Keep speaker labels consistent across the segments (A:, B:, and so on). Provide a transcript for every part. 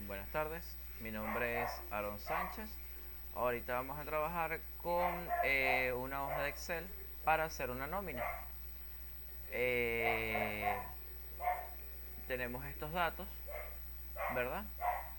A: Buenas tardes, mi nombre es Aaron Sánchez. Ahorita vamos a trabajar con una hoja de Excel para hacer una nómina. Eh, Tenemos estos datos, ¿verdad?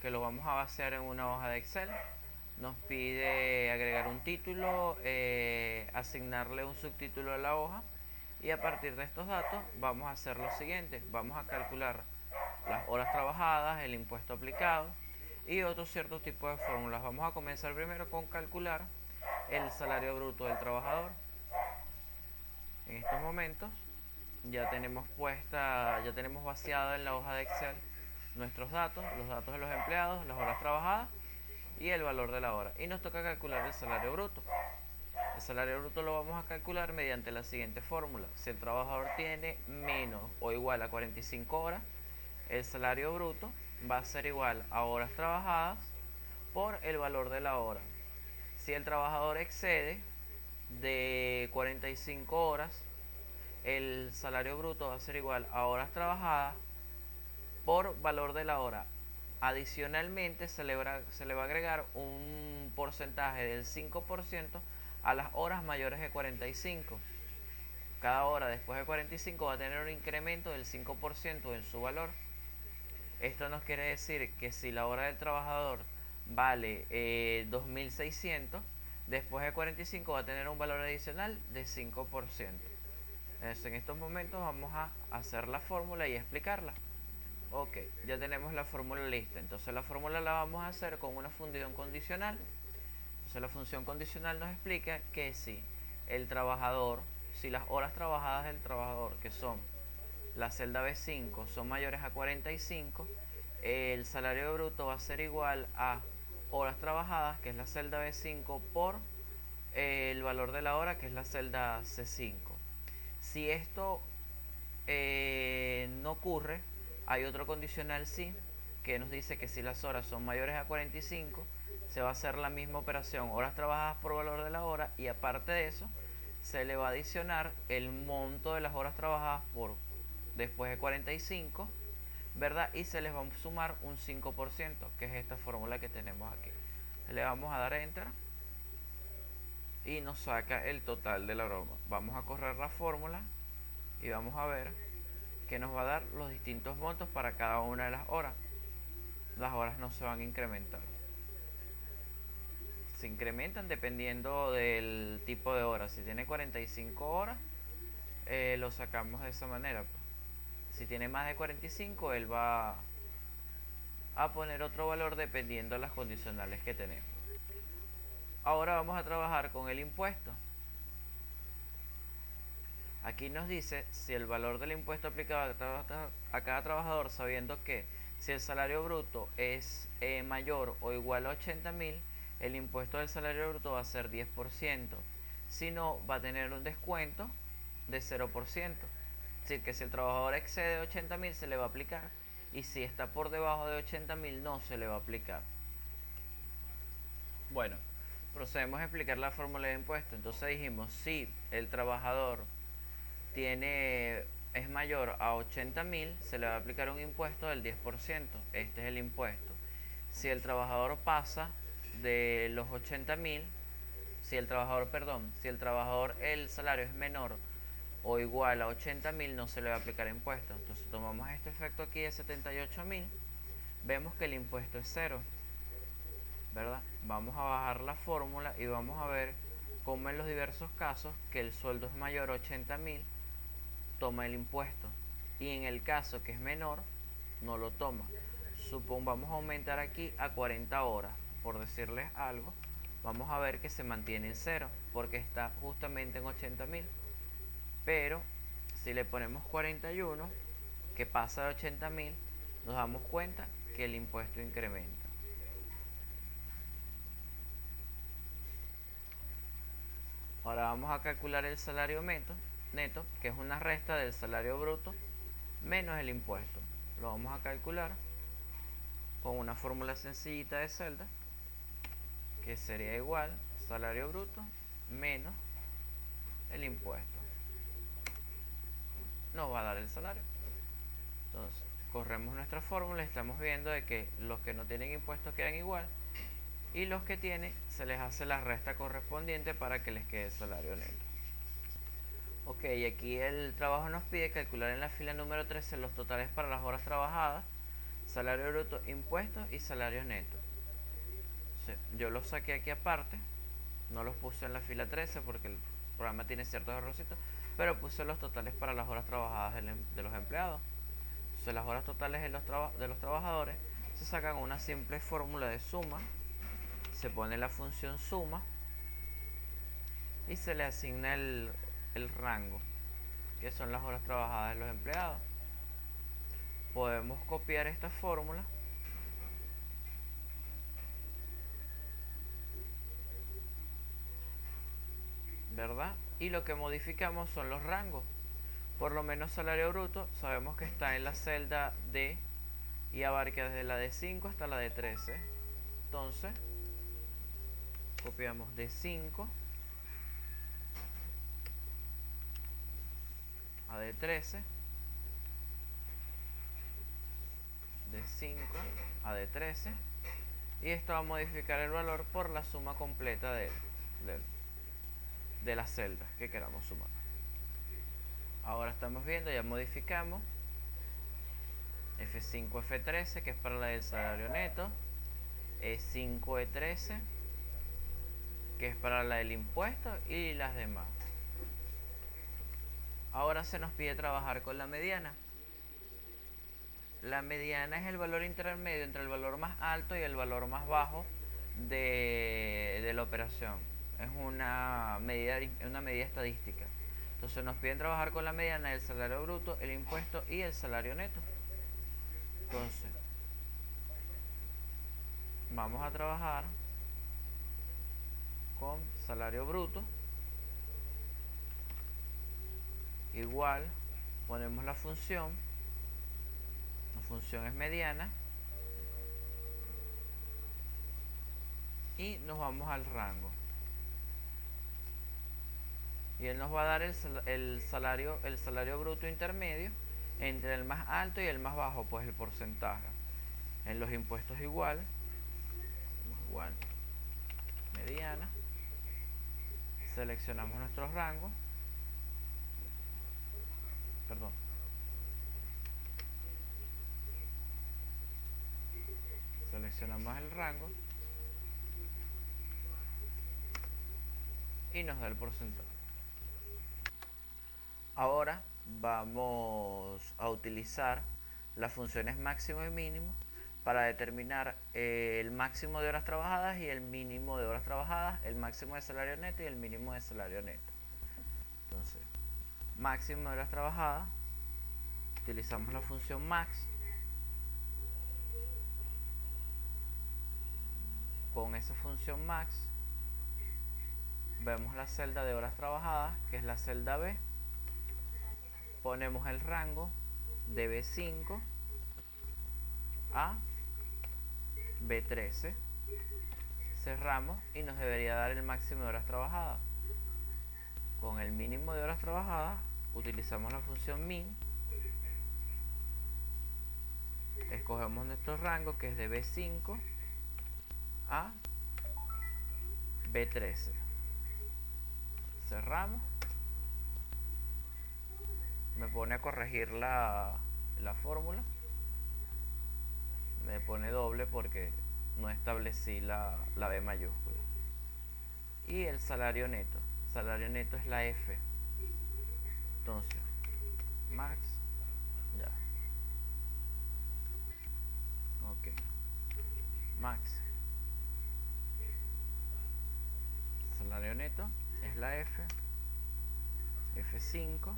A: Que los vamos a vaciar en una hoja de Excel. Nos pide agregar un título, asignarle un subtítulo a la hoja, y a partir de estos datos vamos a hacer lo siguiente. Vamos a calcular las horas trabajadas, el impuesto aplicado y otros ciertos tipos de fórmulas. Vamos a comenzar primero con calcular el salario bruto del trabajador. En estos momentos ya tenemos vaciado en la hoja de Excel nuestros datos, los datos de los empleados, las horas trabajadas y el valor de la hora. Y nos toca calcular el salario bruto. El salario bruto lo vamos a calcular mediante la siguiente fórmula. Si el trabajador tiene menos o igual a 45 horas, el salario bruto va a ser igual a horas trabajadas por el valor de la hora. Si el trabajador excede de 45 horas, el salario bruto va a ser igual a horas trabajadas por valor de la hora. Adicionalmente se le va a agregar un porcentaje del 5% a las horas mayores de 45. Cada hora después de 45 va a tener un incremento del 5% en su valor. Esto nos quiere decir que si la hora del trabajador vale 2.600, después de 45 va a tener un valor adicional de 5%. En estos momentos vamos a hacer la fórmula y explicarla. Ok, ya tenemos la fórmula lista. Entonces la fórmula la vamos a hacer con una función condicional. Entonces la función condicional nos explica que si las horas trabajadas del trabajador, que son la celda B5, son mayores a 45, el salario bruto va a ser igual a horas trabajadas, que es la celda B5, por el valor de la hora, que es la celda C5. Si esto no ocurre, hay otro condicional sí, que nos dice que si las horas son mayores a 45, se va a hacer la misma operación, horas trabajadas por valor de la hora, y aparte de eso, se le va a adicionar el monto de las horas trabajadas por después de 45, ¿verdad? Y se les va a sumar un 5%, que es esta fórmula que tenemos aquí. Le vamos a dar enter y nos saca el total de la broma. Vamos a correr la fórmula y vamos a ver que nos va a dar los distintos montos para cada una de las horas. Las horas no se van a incrementar. Se incrementan dependiendo del tipo de hora. Si tiene 45 horas, lo sacamos de esa manera, pues. Si tiene más de 45, él va a poner otro valor dependiendo de las condicionales que tenemos. Ahora vamos a trabajar con el impuesto. Aquí nos dice si el valor del impuesto aplicado a cada trabajador, sabiendo que si el salario bruto es mayor o igual a 80.000, el impuesto del salario bruto va a ser 10%. Si no, va a tener un descuento de 0%. Es decir, que si el trabajador excede 80.000 se le va a aplicar, y si está por debajo de 80.000 no se le va a aplicar. Bueno, procedemos a explicar la fórmula de impuesto. Entonces dijimos, si el trabajador es mayor a 80.000, se le va a aplicar un impuesto del 10%. Este es el impuesto. Si el trabajador pasa de los 80.000, si el trabajador, el salario es menor o igual a 80.000, no se le va a aplicar impuesto. Entonces tomamos este efecto aquí de 78.000, vemos que el impuesto es cero, ¿verdad? Vamos a bajar la fórmula y vamos a ver cómo en los diversos casos que el sueldo es mayor a 80.000 toma el impuesto, y en el caso que es menor no lo toma. Vamos a aumentar aquí a 40 horas, por decirles algo. Vamos a ver que se mantiene en cero porque está justamente en 80.000, pero si le ponemos 41, que pasa de 80.000, nos damos cuenta que el impuesto incrementa. Ahora vamos a calcular el salario neto, que es una resta del salario bruto menos el impuesto. Lo vamos a calcular con una fórmula sencillita de celda, que sería igual salario bruto menos el impuesto. Nos va a dar el salario. Entonces corremos nuestra fórmula y estamos viendo de que los que no tienen impuestos quedan igual y los que tienen se les hace la resta correspondiente para que les quede el salario neto. Ok, aquí el trabajo nos pide calcular en la fila número 13 los totales para las horas trabajadas, salario bruto, impuestos y salario neto. Yo los saqué aquí aparte, no los puse en la fila 13 porque el programa tiene ciertos errorcitos, pero puse los totales para las horas trabajadas de los empleados. Entonces las horas totales de los trabajadores se sacan una simple fórmula de suma, se pone la función suma y se le asigna el rango, que son las horas trabajadas de los empleados. Podemos copiar esta fórmula ¿verdad? Y lo que modificamos son los rangos. Por lo menos salario bruto sabemos que está en la celda D y abarca desde la D5 hasta la D13. Entonces copiamos D5 a D13, D5 a D13, y esto va a modificar el valor por la suma completa de las celdas que queramos sumar. Ahora estamos viendo, ya modificamos F5 F13, que es para la del salario neto, E5 E13, que es para la del impuesto, y las demás. Ahora se nos pide trabajar con la mediana. La mediana es el valor intermedio entre el valor más alto y el valor más bajo de la operación. Es una medida estadística. Entonces nos piden trabajar con la mediana del salario bruto, el impuesto y el salario neto. Entonces vamos a trabajar con salario bruto, igual ponemos la función es mediana y nos vamos al rango y él nos va a dar el salario bruto intermedio entre el más alto y el más bajo, pues el porcentaje. En los impuestos igual mediana, seleccionamos nuestros rangos, seleccionamos el rango y nos da el porcentaje. Ahora vamos a utilizar las funciones máximo y mínimo para determinar el máximo de horas trabajadas y el mínimo de horas trabajadas, el máximo de salario neto y el mínimo de salario neto. Entonces, máximo de horas trabajadas, utilizamos la función max. Con esa función max vemos la celda de horas trabajadas, que es la celda B. Ponemos el rango de B5 a B13, cerramos y nos debería dar el máximo de horas trabajadas. Con el mínimo de horas trabajadas utilizamos la función min, escogemos nuestro rango, que es de B5 a B13, cerramos, me pone a corregir la fórmula, me pone doble porque no establecí la B mayúscula. Y el salario neto es la F. Entonces max, ya, ok, max, salario neto es la F, F5,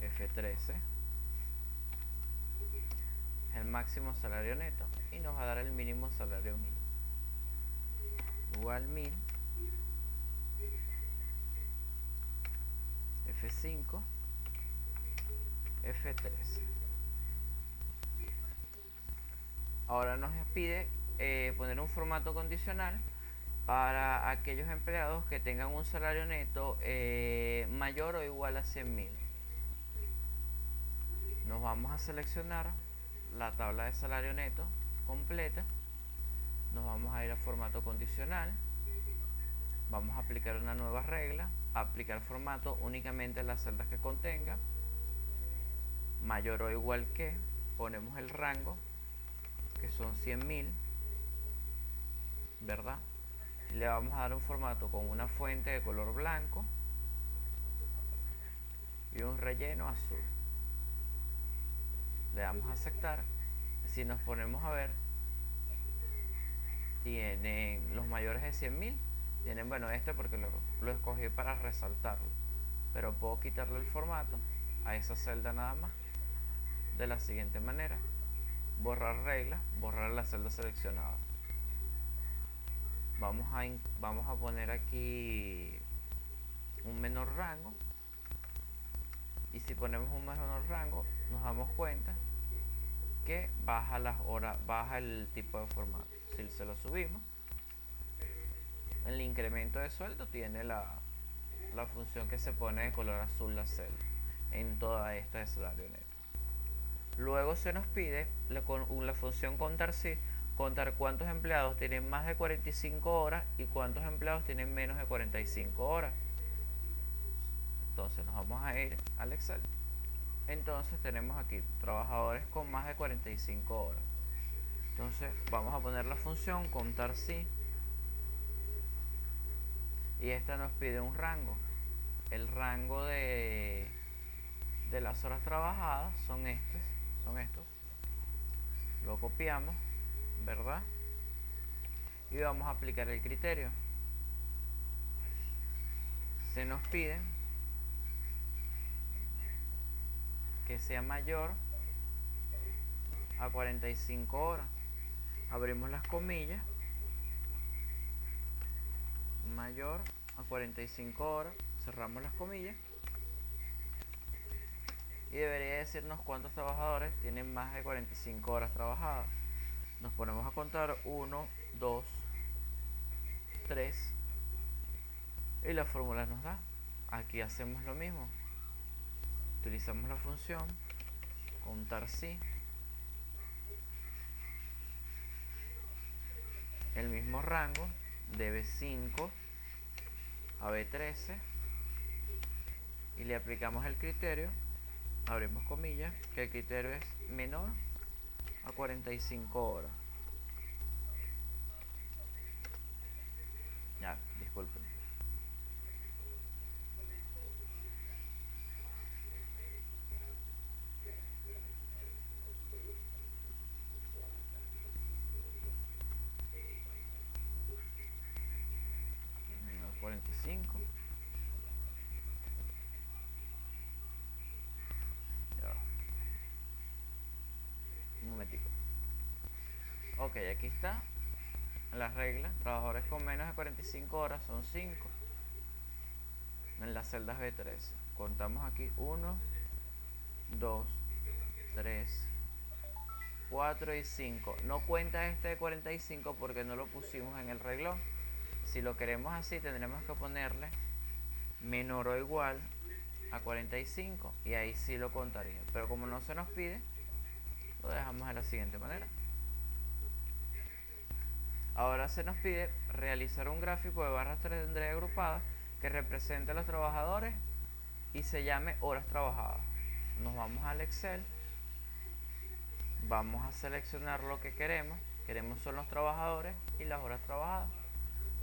A: F13, es el máximo salario neto y nos va a dar el mínimo salario mínimo. Igual min, F5, F13. Ahora nos pide poner un formato condicional para aquellos empleados que tengan un salario neto mayor o igual a 100.000. nos vamos a seleccionar la tabla de salario neto completa, nos vamos a ir a formato condicional, vamos a aplicar una nueva regla, aplicar formato únicamente en las celdas que contenga, mayor o igual que, ponemos el rango, que son 100.000, ¿verdad? Le vamos a dar un formato con una fuente de color blanco y un relleno azul. Le damos a aceptar. Si nos ponemos a ver, tienen los mayores de 100.000, tienen, bueno, este porque lo escogí para resaltarlo, pero puedo quitarle el formato a esa celda nada más de la siguiente manera: borrar regla, borrar la celda seleccionada. Vamos a poner aquí un menor rango, y si ponemos un menor rango nos damos cuenta que baja las horas, baja el tipo de formato. Si se lo subimos, el incremento de sueldo tiene la función que se pone de color azul la celda en toda esta de salario neto. Luego se nos pide la función contar si, contar cuántos empleados tienen más de 45 horas y cuántos empleados tienen menos de 45 horas. Entonces nos vamos a ir al Excel. Entonces tenemos aquí trabajadores con más de 45 horas. Entonces vamos a poner la función contar si, y esta nos pide un rango. El rango de las horas trabajadas son estos. Lo copiamos, ¿verdad? Y vamos a aplicar el criterio. Se nos pide que sea mayor a 45 horas. Abrimos las comillas, mayor a 45 horas, cerramos las comillas, y debería decirnos cuántos trabajadores tienen más de 45 horas trabajadas. Nos ponemos a contar 1, 2, 3 y la fórmula nos da. Aquí hacemos lo mismo, utilizamos la función contar si, el mismo rango de B5 a B13, y le aplicamos el criterio, abrimos comillas, que el criterio es menor a 45 horas. Ya, disculpen. Menor 45. Ya. Un momentico. Ok, aquí está las reglas. Trabajadores con menos de 45 horas son 5 en las celdas B13. Contamos aquí 1, 2, 3, 4 y 5. No cuenta este de 45 porque no lo pusimos en el renglón. Si lo queremos así, tendremos que ponerle menor o igual a 45 y ahí sí lo contaría. Pero como no se nos pide, lo dejamos de la siguiente manera. Ahora se nos pide realizar un gráfico de barras 3D agrupadas que represente a los trabajadores y se llame horas trabajadas. Nos vamos al Excel, vamos a seleccionar lo que queremos. Queremos son los trabajadores y las horas trabajadas.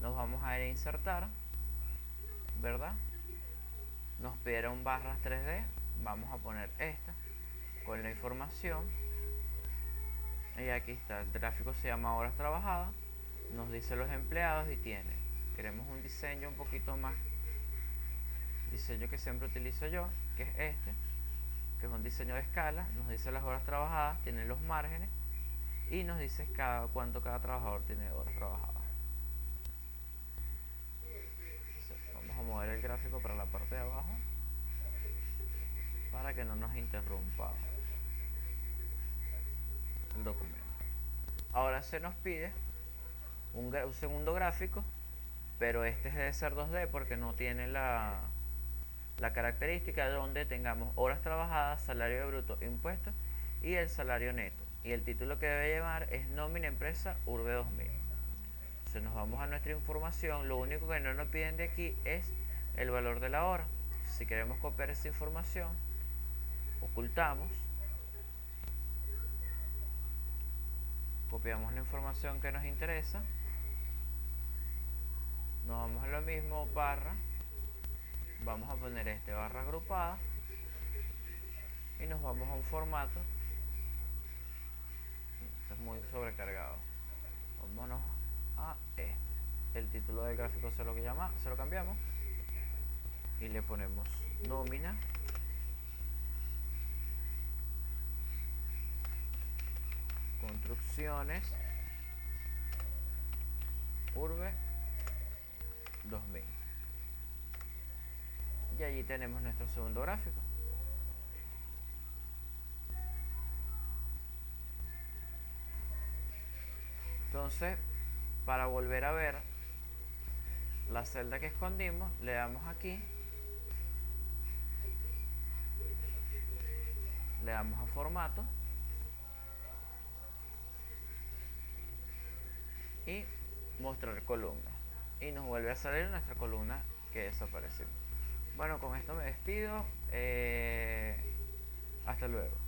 A: Nos vamos a ir a insertar, ¿verdad? Nos pidieron barras 3D, vamos a poner esta con la información, y aquí está, el gráfico se llama horas trabajadas, nos dice los empleados y tiene, queremos un diseño un poquito más, diseño que siempre utilizo yo, que es este, que es un diseño de escala, nos dice las horas trabajadas, tiene los márgenes y nos dice cuánto cada trabajador tiene de horas trabajadas. Vamos a mover el gráfico para la parte de abajo para que no nos interrumpa el documento. Ahora se nos pide un segundo gráfico, pero este debe ser 2D porque no tiene la característica donde tengamos horas trabajadas, salario bruto, impuestos y el salario neto. Y el título que debe llevar es nómina empresa Urbe 2000. Entonces nos vamos a nuestra información. Lo único que no nos piden de aquí es el valor de la hora. Si queremos copiar esa información, ocultamos, copiamos la información que nos interesa, nos vamos a lo mismo, barra, vamos a poner barra agrupada y nos vamos a un formato. Esto es muy sobrecargado. Vámonos a el título del gráfico se lo cambiamos y le ponemos nómina construcciones Urbe 2000 y allí tenemos nuestro segundo gráfico. Entonces, para volver a ver la celda que escondimos, le damos aquí, le damos a formato y mostrar columna y nos vuelve a salir nuestra columna que desapareció. Bueno, con esto me despido. Hasta luego.